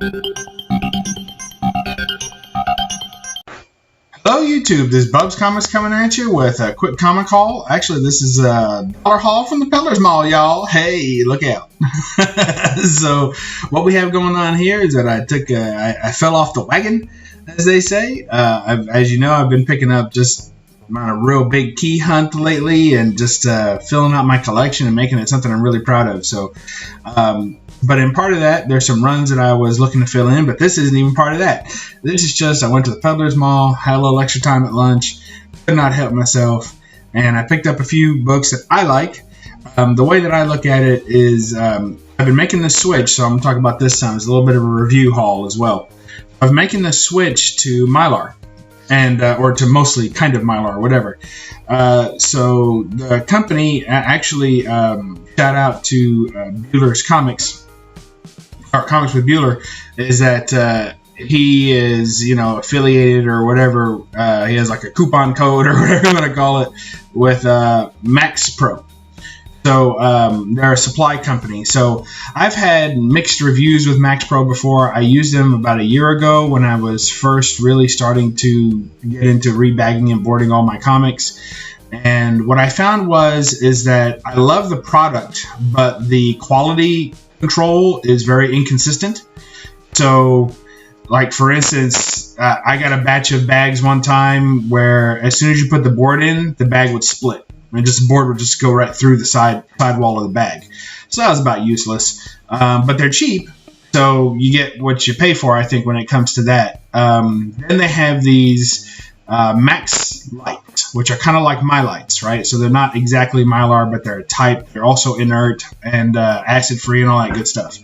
Hello YouTube, this is Bub's Comics coming at you with a quick comic haul. Actually, this is a dollar haul from the Peddler's Mall, y'all. Hey, look out. So, what we have going on here is that I fell off the wagon, as they say. As you know, I've been picking up just on a real big key hunt lately and just filling out my collection and making it something I'm really proud of. So, but in part of that, there's some runs that I was looking to fill in, but this isn't even part of that. This is just, I went to the Peddler's Mall, had a little extra time at lunch, could not help myself, and I picked up a few books that I like. The way that I look at it is, I've been making this switch, so I'm going to talk about this some. It's a little bit of a review haul as well. I'm making this switch to Mylar, and or to mostly kind of Mylar, whatever. So the company actually, shout out to Bueller's Comics, or Comics with Bueller, is that he is, you know, affiliated or whatever. He has like a coupon code or whatever you want to call it with Max Pro. So they're a supply company. So I've had mixed reviews with Max Pro before. I used them about a year ago when I was first really starting to get into rebagging and boarding all my comics. And what I found is that I love the product, but the quality control is very inconsistent. So, like for instance, I got a batch of bags one time where as soon as you put the board in, the bag would split. And just the board would just go right through the side wall of the bag. So that was about useless. But they're cheap, so you get what you pay for, I think, when it comes to that. Then they have these Max lights, which are kind of like my lights, right? So they're not exactly Mylar, but they're a type. They're also inert and acid-free and all that good stuff.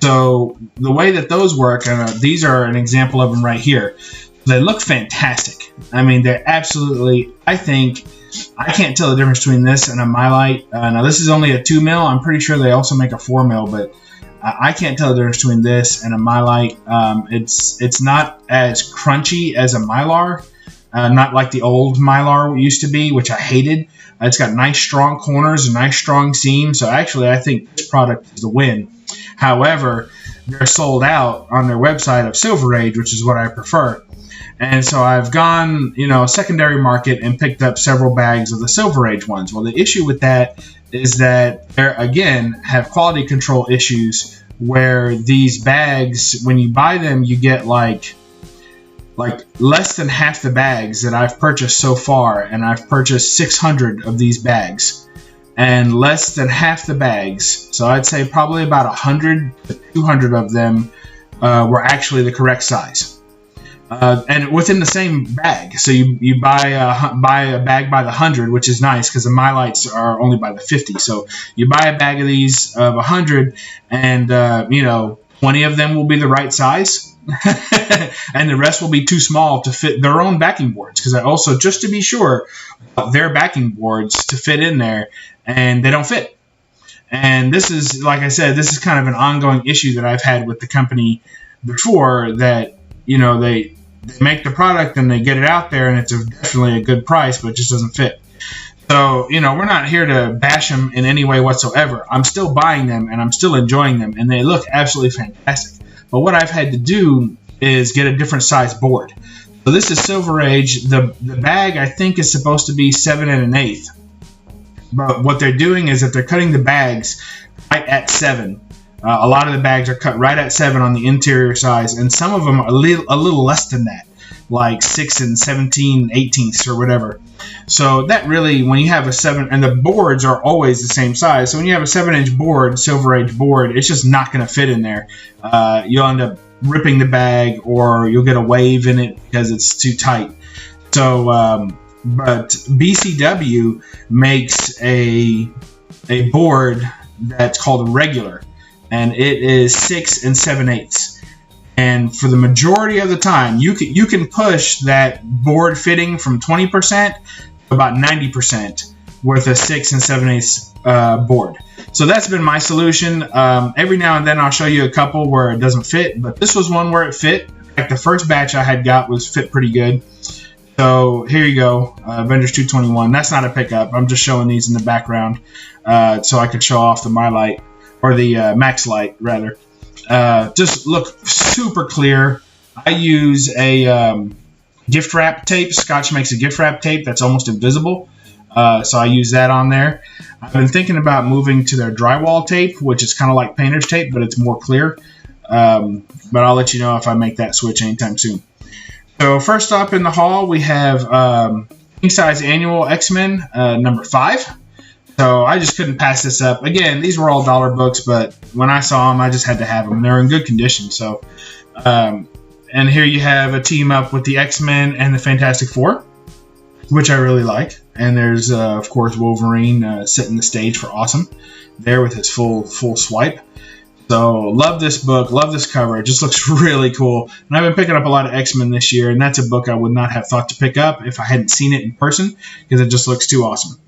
So the way that those work, these are an example of them right here. They look fantastic. I mean, they're absolutely, I think, I can't tell the difference between this and a Mylite. Now, this is only a 2 mil. I'm pretty sure they also make a 4 mil, but I can't tell the difference between this and a Mylite. It's not as crunchy as a Mylar. Not like the old Mylar used to be, which I hated. It's got nice strong corners and nice strong seams. So actually, I think this product is the win. However, they're sold out on their website of Silver Age, which is what I prefer. And so I've gone, you know, secondary market and picked up several bags of the Silver Age ones. Well, the issue with that is that they, again, have quality control issues where these bags, when you buy them, you get like less than half the bags that I've purchased so far, and I've purchased 600 of these bags, and less than half the bags, so I'd say probably about 100 to 200 of them were actually the correct size. And within the same bag, so you buy a bag by the 100, which is nice because the Mylites are only by the 50. So you buy a bag of these of 100, and you know, 20 of them will be the right size, and the rest will be too small to fit their own backing boards. Because I also, just to be sure, their backing boards to fit in there, and they don't fit. And this is, like I said, this is kind of an ongoing issue that I've had with the company before. That, you know, they make the product and they get it out there, and it's definitely a good price, but it just doesn't fit. So, you know, we're not here to bash them in any way whatsoever. I'm still buying them, and I'm still enjoying them, and they look absolutely fantastic. But what I've had to do is get a different size board. So this is Silver Age. The bag, I think, is supposed to be 7 1/8. But what they're doing is that they're cutting the bags right at 7. A lot of the bags are cut right at 7 on the interior size, and some of them are a little less than that, like 6 17/18 or whatever. So that really, when you have a 7, and the boards are always the same size, so when you have a 7-inch board, Silver Age board, it's just not going to fit in there. You'll end up ripping the bag, or you'll get a wave in it because it's too tight. So, but BCW makes a board that's called a regular, and it is 6 7/8. And for the majority of the time, you can push that board fitting from 20% to about 90% with a 6 7/8 board. So that's been my solution. Every now and then I'll show you a couple where it doesn't fit, but this was one where it fit. In fact, the first batch I had got was fit pretty good. So here you go, Avengers 221. That's not a pickup. I'm just showing these in the background so I could show off the Mylite, or the Max Light rather. just look super clear. I use a gift wrap tape. Scotch makes a gift wrap tape that's almost invisible. So I use that on there. I've been thinking about moving to their drywall tape, which is kind of like painter's tape, but it's more clear. But I'll let you know if I make that switch anytime soon. So first up in the haul, we have King Size Annual X-Men number 5. So I just couldn't pass this up. Again, these were all dollar books, but when I saw them, I just had to have them. They're in good condition. So, and here you have a team up with the X-Men and the Fantastic Four, which I really like. And there's, of course, Wolverine setting the stage for awesome there with his full swipe. So love this book, love this cover. It just looks really cool. And I've been picking up a lot of X-Men this year, and that's a book I would not have thought to pick up if I hadn't seen it in person, because it just looks too awesome.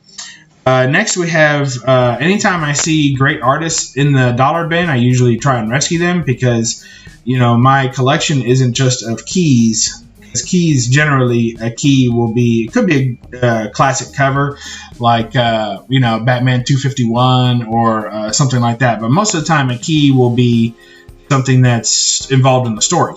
Next we have, anytime I see great artists in the dollar bin, I usually try and rescue them, because, you know, my collection isn't just of keys. Because keys, generally, a key will be, it could be a classic cover, like, you know, Batman 251 or something like that. But most of the time, a key will be something that's involved in the story.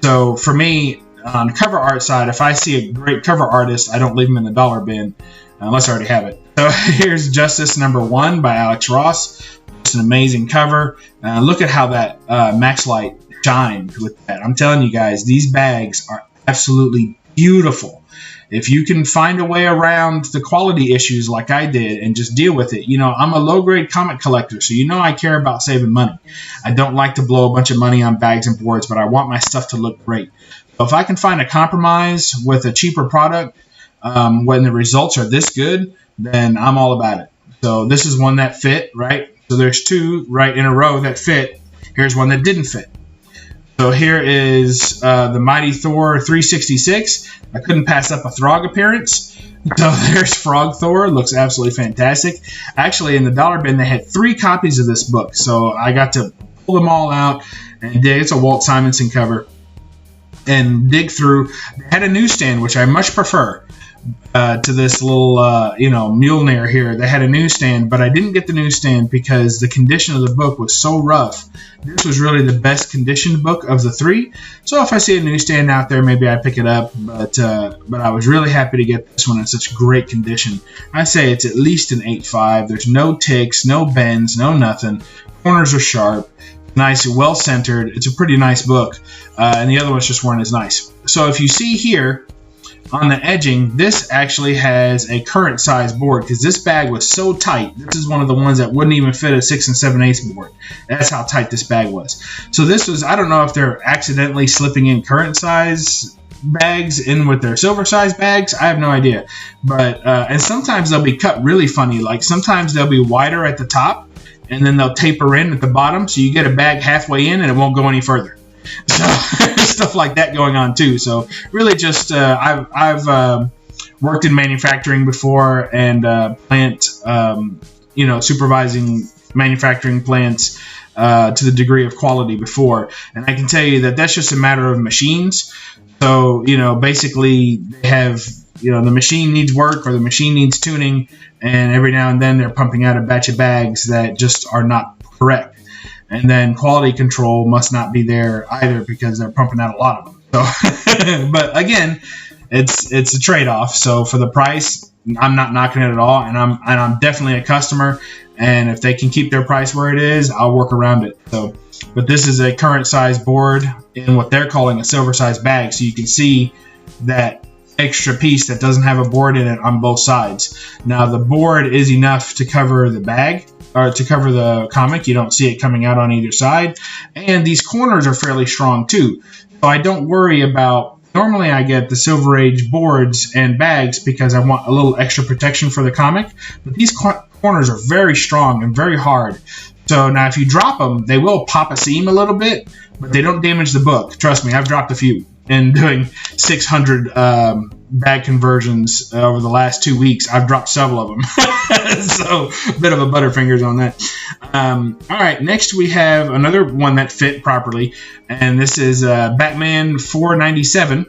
So for me, on the cover art side, if I see a great cover artist, I don't leave them in the dollar bin unless I already have it. So here's Justice number 1 by Alex Ross. It's an amazing cover. Look at how that Maxlight shined with that. I'm telling you guys, these bags are absolutely beautiful. If you can find a way around the quality issues like I did and just deal with it. You know, I'm a low-grade comic collector, so you know I care about saving money. I don't like to blow a bunch of money on bags and boards, but I want my stuff to look great. So if I can find a compromise with a cheaper product when the results are this good, then I'm all about it. So this is one that fit, right? So there's 2 right in a row that fit. Here's one that didn't fit. So here is the Mighty Thor 366. I couldn't pass up a Throg appearance. So there's Frog Thor. Looks absolutely fantastic. Actually, in the dollar bin, they had 3 copies of this book. So I got to pull them all out and dig. It's a Walt Simonson cover. And dig through. They had a newsstand, which I much prefer to this little, you know, Mjolnir here. They had a newsstand, but I didn't get the newsstand because the condition of the book was so rough. This was really the best conditioned book of the 3. So if I see a newsstand out there, maybe I pick it up. But I was really happy to get this one in such great condition. I say it's at least an 8.5. There's no ticks, no bends, no nothing. Corners are sharp. Nice, well-centered. It's a pretty nice book. And the other ones just weren't as nice. So if you see here, on the edging, this actually has a current size board because this bag was so tight. This is one of the ones that wouldn't even fit a 6 7/8 board. That's how tight this bag was. So this was, I don't know if they're accidentally slipping in current size bags in with their silver size bags. I have no idea. But and sometimes they'll be cut really funny. Like sometimes they'll be wider at the top and then they'll taper in at the bottom. So you get a bag halfway in and it won't go any further. So stuff like that going on too. So really just I've worked in manufacturing before and plant you know, supervising manufacturing plants to the degree of quality before, and I can tell you that that's just a matter of machines. So you know, basically they have, you know, the machine needs work or the machine needs tuning, and every now and then they're pumping out a batch of bags that just are not correct. And then quality control must not be there either because they're pumping out a lot of them. So, but again, it's a trade-off. So for the price, I'm not knocking it at all, and I'm definitely a customer. And if they can keep their price where it is, I'll work around it. So, but this is a current size board in what they're calling a silver size bag. So you can see that extra piece that doesn't have a board in it on both sides. Now the board is enough to cover the bag, or to cover the comic. You don't see it coming out on either side. And these corners are fairly strong too. So I don't worry about, normally I get the Silver Age boards and bags because I want a little extra protection for the comic. But these corners are very strong and very hard. So now if you drop them, they will pop a seam a little bit, but they don't damage the book. Trust me, I've dropped a few. And doing 600 bag conversions over the last 2 weeks, I've dropped several of them. So a bit of a butterfingers on that. All right, next we have another one that fit properly, and this is Batman 497.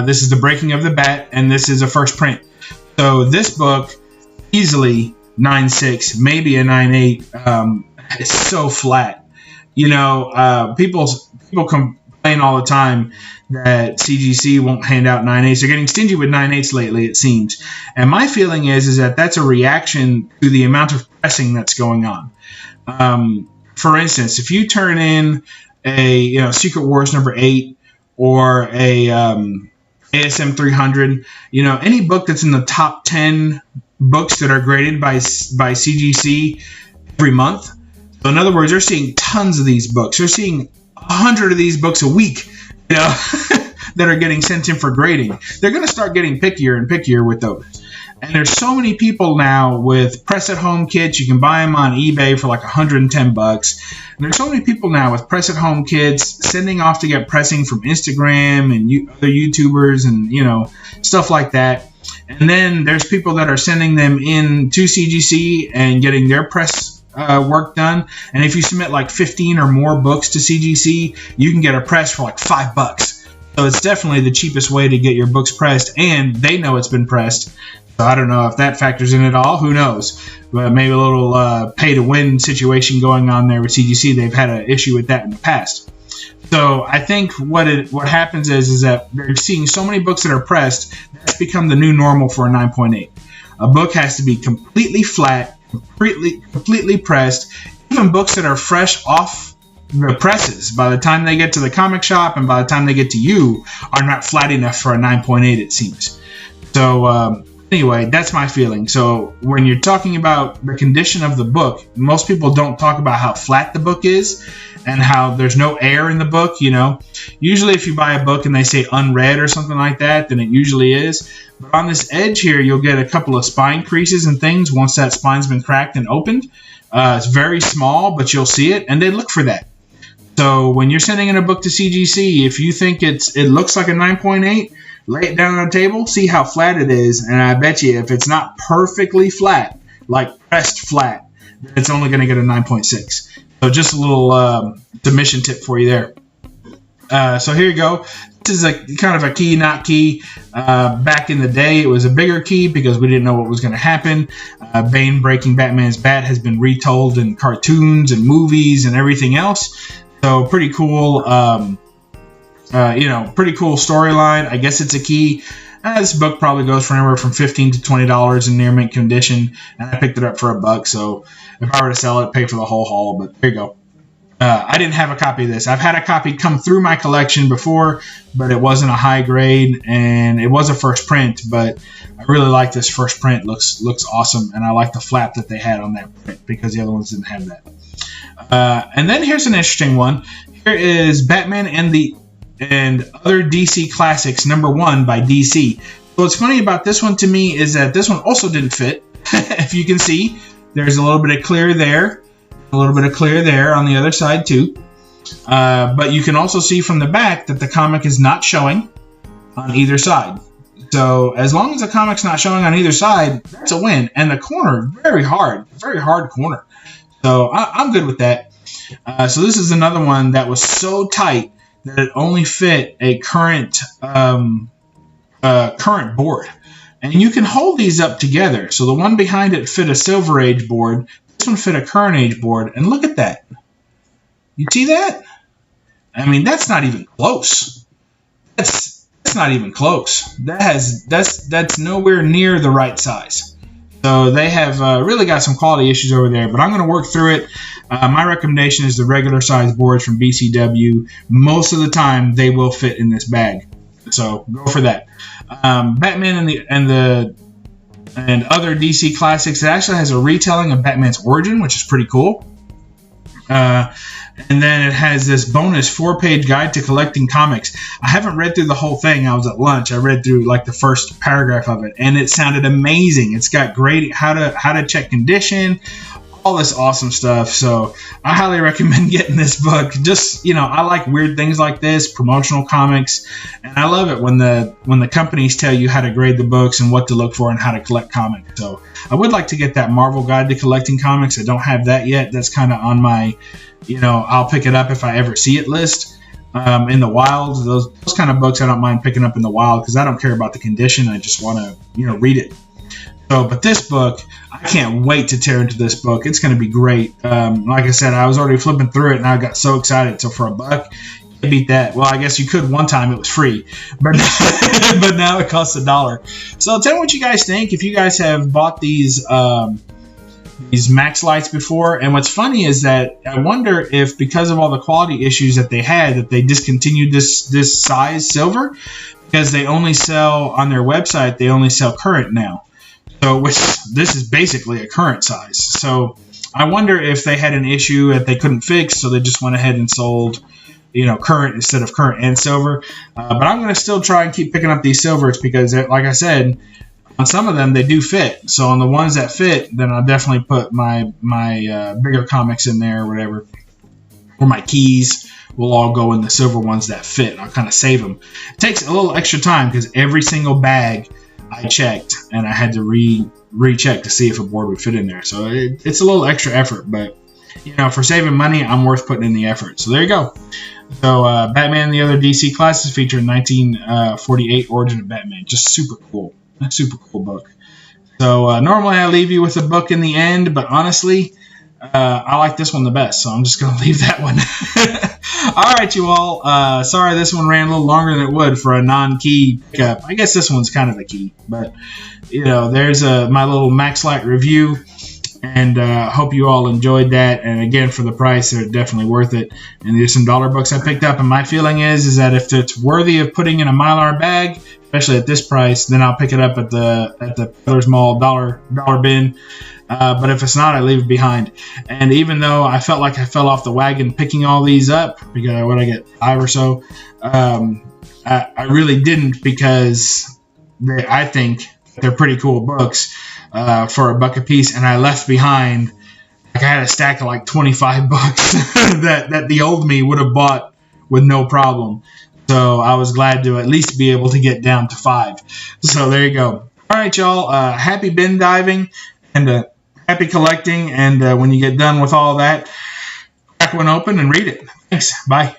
This is the Breaking of the Bat, and this is a first print. So this book, easily 9.6, maybe a 9.8. It's so flat. People complain all the time that CGC won't hand out 9/8. They're getting stingy with 9/8 lately, it seems. And my feeling is that that's a reaction to the amount of pressing that's going on. For instance, if you turn in a Secret Wars #8 or a ASM 300, any book that's in the top 10 books that are graded by CGC every month. So in other words, they're seeing tons of these books. They're seeing 100 of these books a week, that are getting sent in for grading. They're going to start getting pickier and pickier with those. And there's so many people now with press-at-home kits. You can buy them on eBay for like $110. And there's so many people now with press-at-home kits sending off to get pressing from Instagram and other YouTubers and, stuff like that. And then there's people that are sending them in to CGC and getting their press work done. And if you submit like 15 or more books to CGC, you can get a press for like $5. So it's definitely the cheapest way to get your books pressed, and they know it's been pressed. So I don't know if that factors in at all. Who knows? But maybe a little pay-to-win situation going on there with CGC. They've had an issue with that in the past. So I think what happens is that they're seeing so many books that are pressed. That's become the new normal for a 9.8. A book has to be completely flat, completely pressed. Even books that are fresh off the presses, by the time they get to the comic shop and by the time they get to you, are not flat enough for a 9.8, it seems. So anyway, that's my feeling. So when you're talking about the condition of the book, most people don't talk about how flat the book is and how there's no air in the book. Usually if you buy a book and they say unread or something like that, then it usually is. But on this edge here, you'll get a couple of spine creases and things once that spine's been cracked and opened. It's very small, but you'll see it, and they look for that. So when you're sending in a book to CGC, if you think it looks like a 9.8, lay it down on a table, see how flat it is, and I bet you if it's not perfectly flat, like pressed flat, then it's only going to get a 9.6. So just a little submission tip for you there. So here you go. This is a kind of a key, not key. Back in the day, it was a bigger key because we didn't know what was going to happen. Bane breaking Batman's bat has been retold in cartoons and movies and everything else. So pretty cool, pretty cool storyline. I guess it's a key. This book probably goes for anywhere from $15 to $20 in near mint condition, and I picked it up for $1. So if I were to sell it, pay for the whole haul. But there you go. I didn't have a copy of this. I've had a copy come through my collection before, but it wasn't a high grade, and it was a first print. But I really like this first print. Looks awesome, and I like the flap that they had on that print because the other ones didn't have that. And then here's an interesting one. Here is Batman and Other DC Classics #1 by DC. So what's funny about this one to me is that this one also didn't fit. If you can see, there's a little bit of clear there, a little bit of clear there on the other side too. But you can also see from the back that the comic is not showing on either side. So as long as the comic's not showing on either side, that's a win. And the corner, very hard corner. So I'm good with that. So this is another one that was so tight that it only fit a current board. And you can hold these up together. So the one behind it fit a Silver Age board. This one fit a Current Age board. And look at that. You see that? I mean, that's not even close. That's not even close. That's nowhere near the right size. So they have really got some quality issues over there, but I'm going to work through it. My recommendation is the regular size boards from BCW. Most of the time, they will fit in this bag. So go for that. Batman and Other DC Classics. It actually has a retelling of Batman's origin, which is pretty cool. And then it has this bonus 4-page guide to collecting comics. I haven't read through the whole thing. I was at lunch. I read through like the first paragraph of it, and it sounded amazing. It's got great how to check condition, all this awesome stuff. So I highly recommend getting this book. Just, I like weird things like this, promotional comics, and I love it when the companies tell you how to grade the books and what to look for and how to collect comics. So I would like to get that Marvel Guide to Collecting Comics. I don't have that yet. That's kind of on my, I'll pick it up if I ever see it list. In the wild, those kind of books I don't mind picking up in the wild because I don't care about the condition. I just want to, read it. So, but this book, I can't wait to tear into this book. It's going to be great. Like I said, I was already flipping through it, and I got so excited. So for $1, you can't beat that. Well, I guess you could one time. It was free, but but now it costs $1. So tell me what you guys think. If you guys have bought these Maxlites before, and what's funny is that I wonder if because of all the quality issues that they had, that they discontinued this size silver, because they only sell on their website. They only sell current now. So this is basically a current size. So I wonder if they had an issue that they couldn't fix, so they just went ahead and sold, current instead of current and silver. But I'm going to still try and keep picking up these silvers because, like I said, on some of them they do fit. So on the ones that fit, then I'll definitely put my bigger comics in there or whatever, or my keys will all go in the silver ones that fit. I'll kind of save them. It takes a little extra time because every single bag I checked, and I had to recheck to see if a board would fit in there. So it's a little extra effort, but for saving money, I'm worth putting in the effort. So there you go. So Batman and the Other DC Classes featuring 1948 Origin of Batman. Just super cool. A super cool book. So normally I leave you with a book in the end, but honestly, I like this one the best, so I'm just going to leave that one. All right, you all. Sorry this one ran a little longer than it would for a non-key pickup. I guess this one's kind of a key, but, there's my little Maxlite review, and hope you all enjoyed that. And again, for the price, they're definitely worth it. And there's some dollar books I picked up, and my feeling is that if it's worthy of putting in a Mylar bag, especially at this price, then I'll pick it up at the Peddler's Mall dollar bin. But if it's not, I leave it behind. And even though I felt like I fell off the wagon picking all these up, because what I get 5 or so, I really didn't, because I think they're pretty cool books for $1 a piece. And I left behind, I had a stack of like 25 books that the old me would have bought with no problem. So I was glad to at least be able to get down to 5. So there you go. All right, y'all. Happy bin diving and happy collecting. And when you get done with all that, crack one open and read it. Thanks. Bye.